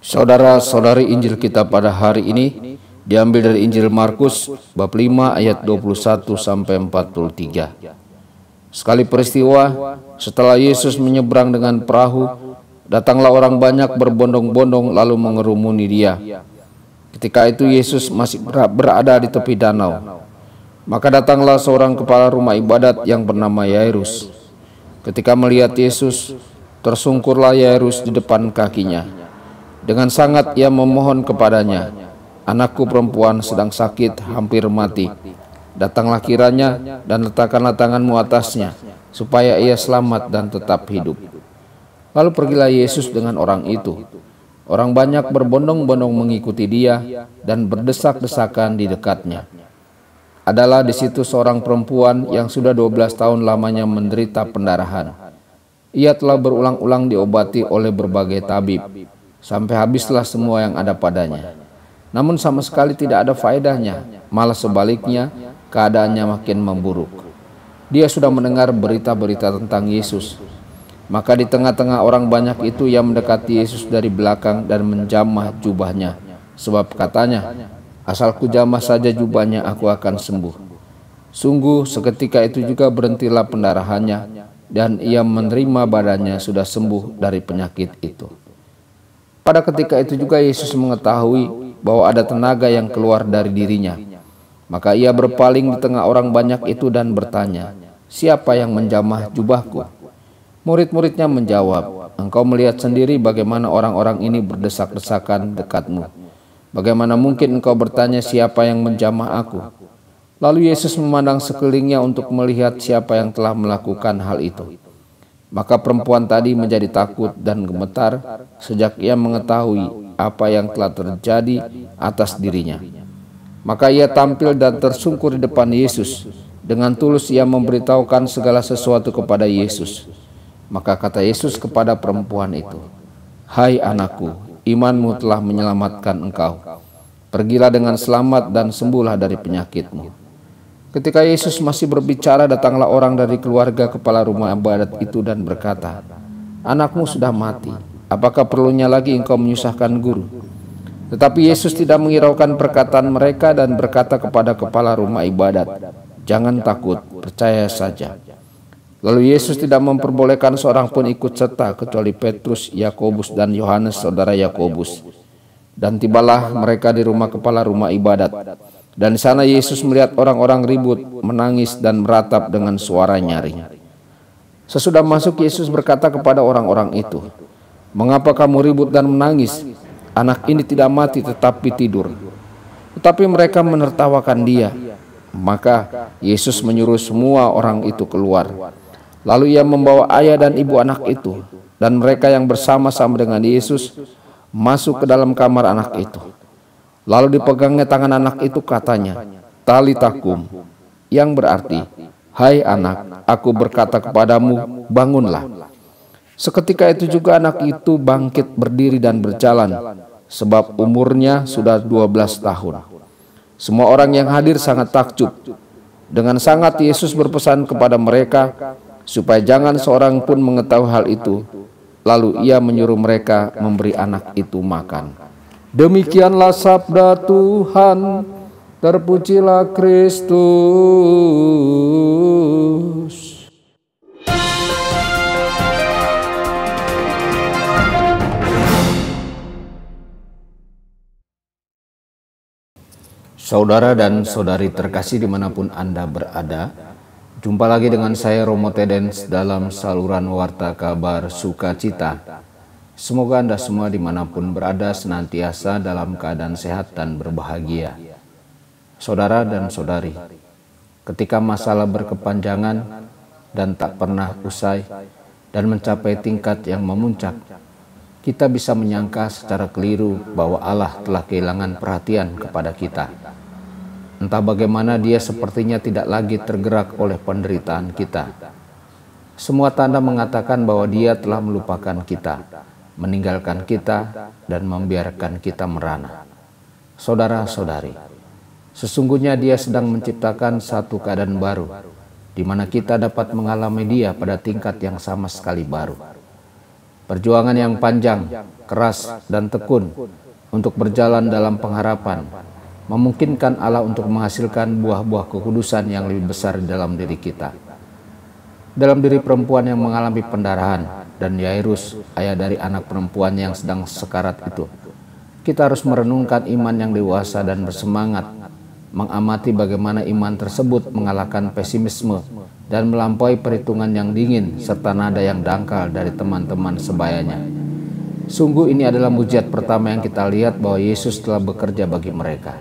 Saudara-saudari, Injil kita pada hari ini diambil dari Injil Markus bab 5 ayat 21 sampai 43. Sekali peristiwa, setelah Yesus menyeberang dengan perahu, datanglah orang banyak berbondong-bondong lalu mengerumuni dia. Ketika itu Yesus masih berada di tepi danau. Maka datanglah seorang kepala rumah ibadat yang bernama Yairus. Ketika melihat Yesus, tersungkurlah Yairus di depan kakinya. Dengan sangat ia memohon kepadanya, "Anakku perempuan sedang sakit, hampir mati. Datanglah kiranya dan letakkanlah tanganmu atasnya, supaya ia selamat dan tetap hidup." Lalu pergilah Yesus dengan orang itu. Orang banyak berbondong-bondong mengikuti dia dan berdesak-desakan di dekatnya. Adalah di situ seorang perempuan yang sudah 12 tahun lamanya menderita pendarahan. Ia telah berulang-ulang diobati oleh berbagai tabib, sampai habislah semua yang ada padanya. Namun sama sekali tidak ada faedahnya, malah sebaliknya keadaannya makin memburuk. Dia sudah mendengar berita-berita tentang Yesus. Maka di tengah-tengah orang banyak itu ia mendekati Yesus dari belakang dan menjamah jubahnya. Sebab katanya, "Asal ku jamah saja jubahnya, aku akan sembuh." Sungguh seketika itu juga berhentilah pendarahannya, dan ia menerima badannya sudah sembuh dari penyakit itu. Pada ketika itu juga Yesus mengetahui bahwa ada tenaga yang keluar dari dirinya. Maka ia berpaling di tengah orang banyak itu dan bertanya, "Siapa yang menjamah jubahku?" Murid-muridnya menjawab, "Engkau melihat sendiri bagaimana orang-orang ini berdesak-desakan dekatmu. Bagaimana mungkin engkau bertanya siapa yang menjamah aku?" Lalu Yesus memandang sekelilingnya untuk melihat siapa yang telah melakukan hal itu. Maka perempuan tadi menjadi takut dan gemetar sejak ia mengetahui apa yang telah terjadi atas dirinya. Maka ia tampil dan tersungkur di depan Yesus. Dengan tulus ia memberitahukan segala sesuatu kepada Yesus. Maka kata Yesus kepada perempuan itu, "Hai anakku, imanmu telah menyelamatkan engkau. Pergilah dengan selamat dan sembuhlah dari penyakitmu." Ketika Yesus masih berbicara, datanglah orang dari keluarga kepala rumah ibadat itu dan berkata, "Anakmu sudah mati. Apakah perlunya lagi engkau menyusahkan guru?" Tetapi Yesus tidak menghiraukan perkataan mereka dan berkata kepada kepala rumah ibadat, "Jangan takut, percaya saja." Lalu Yesus tidak memperbolehkan seorang pun ikut serta kecuali Petrus, Yakobus, dan Yohanes saudara Yakobus. Dan tibalah mereka di rumah kepala rumah ibadat. Dan di sana Yesus melihat orang-orang ribut, menangis dan meratap dengan suara nyaring. Sesudah masuk, Yesus berkata kepada orang-orang itu, "Mengapa kamu ribut dan menangis? Anak ini tidak mati tetapi tidur." Tetapi mereka menertawakan dia. Maka Yesus menyuruh semua orang itu keluar. Lalu ia membawa ayah dan ibu anak itu dan mereka yang bersama-sama dengan Yesus masuk ke dalam kamar anak itu. Lalu dipegangnya tangan anak itu, katanya, "Talita kum," yang berarti, "Hai anak, aku berkata kepadamu, bangunlah." Seketika itu juga anak itu bangkit berdiri dan berjalan, sebab umurnya sudah 12 tahun. Semua orang yang hadir sangat takjub. Dengan sangat Yesus berpesan kepada mereka supaya jangan seorang pun mengetahui hal itu. Lalu ia menyuruh mereka memberi anak itu makan. Demikianlah sabda Tuhan. Terpujilah Kristus. Saudara dan saudari terkasih dimanapun Anda berada, jumpa lagi dengan saya Romo Tedens dalam saluran Warta Kabar Sukacita. Semoga Anda semua dimanapun berada senantiasa dalam keadaan sehat dan berbahagia. Saudara dan saudari, ketika masalah berkepanjangan dan tak pernah usai dan mencapai tingkat yang memuncak, kita bisa menyangka secara keliru bahwa Allah telah kehilangan perhatian kepada kita. Entah bagaimana dia sepertinya tidak lagi tergerak oleh penderitaan kita. Semua tanda mengatakan bahwa dia telah melupakan kita, meninggalkan kita, dan membiarkan kita merana. Saudara-saudari, sesungguhnya dia sedang menciptakan satu keadaan baru, di mana kita dapat mengalami dia pada tingkat yang sama sekali baru. perjuangan yang panjang, keras, dan tekun untuk berjalan dalam pengharapan, memungkinkan Allah untuk menghasilkan buah-buah kekudusan yang lebih besar di dalam diri kita. Dalam diri perempuan yang mengalami pendarahan dan Yairus, ayah dari anak perempuan yang sedang sekarat itu, kita harus merenungkan iman yang dewasa dan bersemangat, mengamati bagaimana iman tersebut mengalahkan pesimisme dan melampaui perhitungan yang dingin serta nada yang dangkal dari teman-teman sebayanya. Sungguh ini adalah mujizat pertama yang kita lihat bahwa Yesus telah bekerja bagi mereka.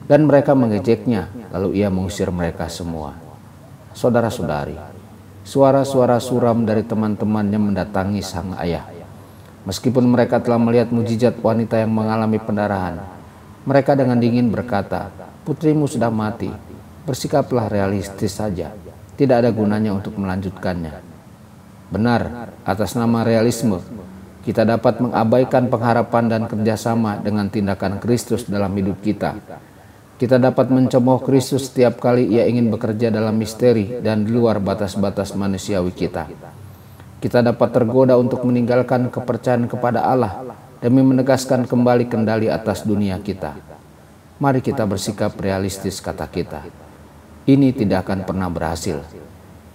Dan mereka mengejeknya, lalu ia mengusir mereka semua. Saudara-saudari, suara-suara suram dari teman-temannya mendatangi sang ayah. Meskipun mereka telah melihat mujizat wanita yang mengalami pendarahan, mereka dengan dingin berkata, "Putrimu sudah mati. Bersikaplah realistis saja. Tidak ada gunanya untuk melanjutkannya." Benar, atas nama realisme, kita dapat mengabaikan pengharapan dan kerjasama dengan tindakan Kristus dalam hidup kita. Kita dapat mencemooh Kristus setiap kali ia ingin bekerja dalam misteri dan di luar batas-batas manusiawi kita. Kita dapat tergoda untuk meninggalkan kepercayaan kepada Allah demi menegaskan kembali kendali atas dunia kita. Mari kita bersikap realistis, kata kita. Ini tidak akan pernah berhasil.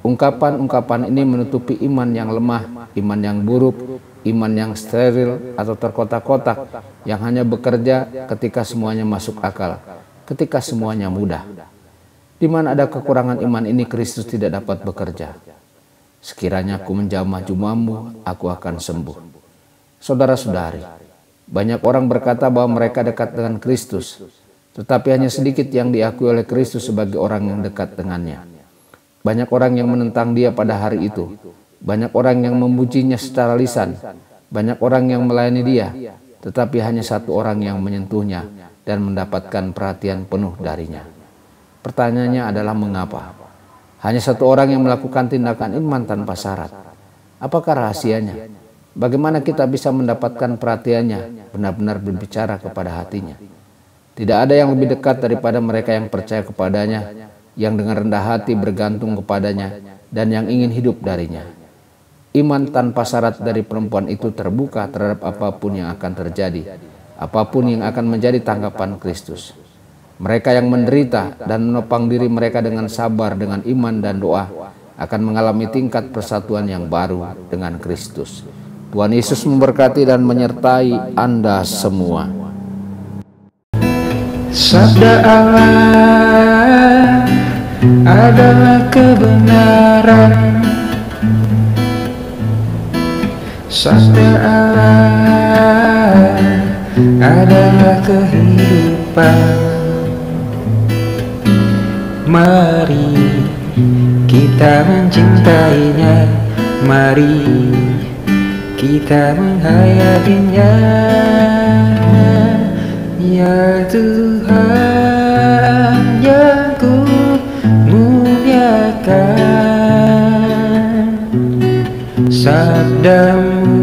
Ungkapan-ungkapan ini menutupi iman yang lemah, iman yang buruk, iman yang steril atau terkotak-kotak yang hanya bekerja ketika semuanya masuk akal, ketika semuanya mudah. Di mana ada kekurangan iman ini, Kristus tidak dapat bekerja. Sekiranya aku menjamah jubahmu, aku akan sembuh. Saudara-saudari, banyak orang berkata bahwa mereka dekat dengan Kristus, tetapi hanya sedikit yang diakui oleh Kristus sebagai orang yang dekat dengannya. Banyak orang yang menentang dia pada hari itu. Banyak orang yang memujinya secara lisan. Banyak orang yang melayani dia, tetapi hanya satu orang yang menyentuhnya dan mendapatkan perhatian penuh darinya. Pertanyaannya adalah mengapa? Hanya satu orang yang melakukan tindakan iman tanpa syarat. Apakah rahasianya? Bagaimana kita bisa mendapatkan perhatiannya, benar-benar berbicara kepada hatinya? Tidak ada yang lebih dekat daripada mereka yang percaya kepadanya, yang dengan rendah hati bergantung kepadanya, dan yang ingin hidup darinya. Iman tanpa syarat dari perempuan itu terbuka terhadap apapun yang akan terjadi, apapun yang akan menjadi tanggapan Kristus. Mereka yang menderita dan menopang diri mereka dengan sabar, dengan iman dan doa, akan mengalami tingkat persatuan yang baru dengan Kristus. Tuhan Yesus memberkati dan menyertai Anda semua. Sabda Allah adalah kebenaran. Sabda Allah adalah kehidupan. Mari kita mencintainya, mari kita menghayatinya. Ya Tuhan yang ku muliakan, sabdamu